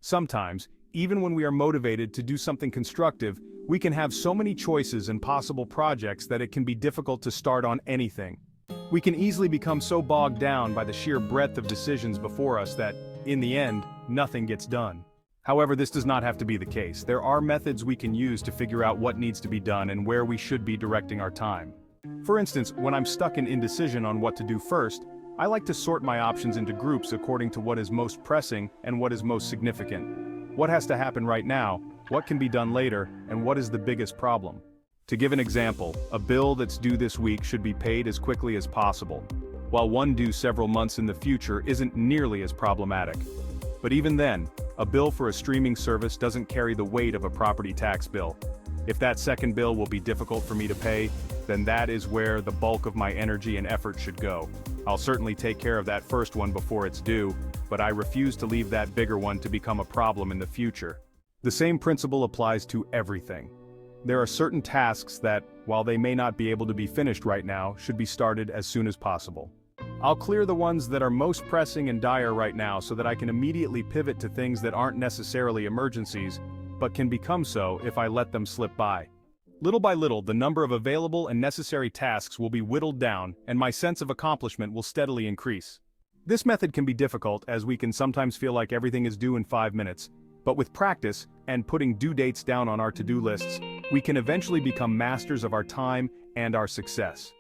Sometimes, even when we are motivated to do something constructive, we can have so many choices and possible projects that it can be difficult to start on anything. We can easily become so bogged down by the sheer breadth of decisions before us that, in the end, nothing gets done. However, this does not have to be the case. There are methods we can use to figure out what needs to be done and where we should be directing our time. For instance, when I'm stuck in indecision on what to do first, I like to sort my options into groups according to what is most pressing and what is most significant. What has to happen right now, what can be done later, and what is the biggest problem? To give an example, a bill that's due this week should be paid as quickly as possible, while one due several months in the future isn't nearly as problematic. But even then, a bill for a streaming service doesn't carry the weight of a property tax bill. If that second bill will be difficult for me to pay, then that is where the bulk of my energy and effort should go. I'll certainly take care of that first one before it's due, but I refuse to leave that bigger one to become a problem in the future. The same principle applies to everything. There are certain tasks that, while they may not be able to be finished right now, should be started as soon as possible. I'll clear the ones that are most pressing and dire right now so that I can immediately pivot to things that aren't necessarily emergencies, but can become so if I let them slip by. Little by little, the number of available and necessary tasks will be whittled down, and my sense of accomplishment will steadily increase. This method can be difficult as we can sometimes feel like everything is due in 5 minutes, but with practice, and putting due dates down on our to-do lists, we can eventually become masters of our time and our success.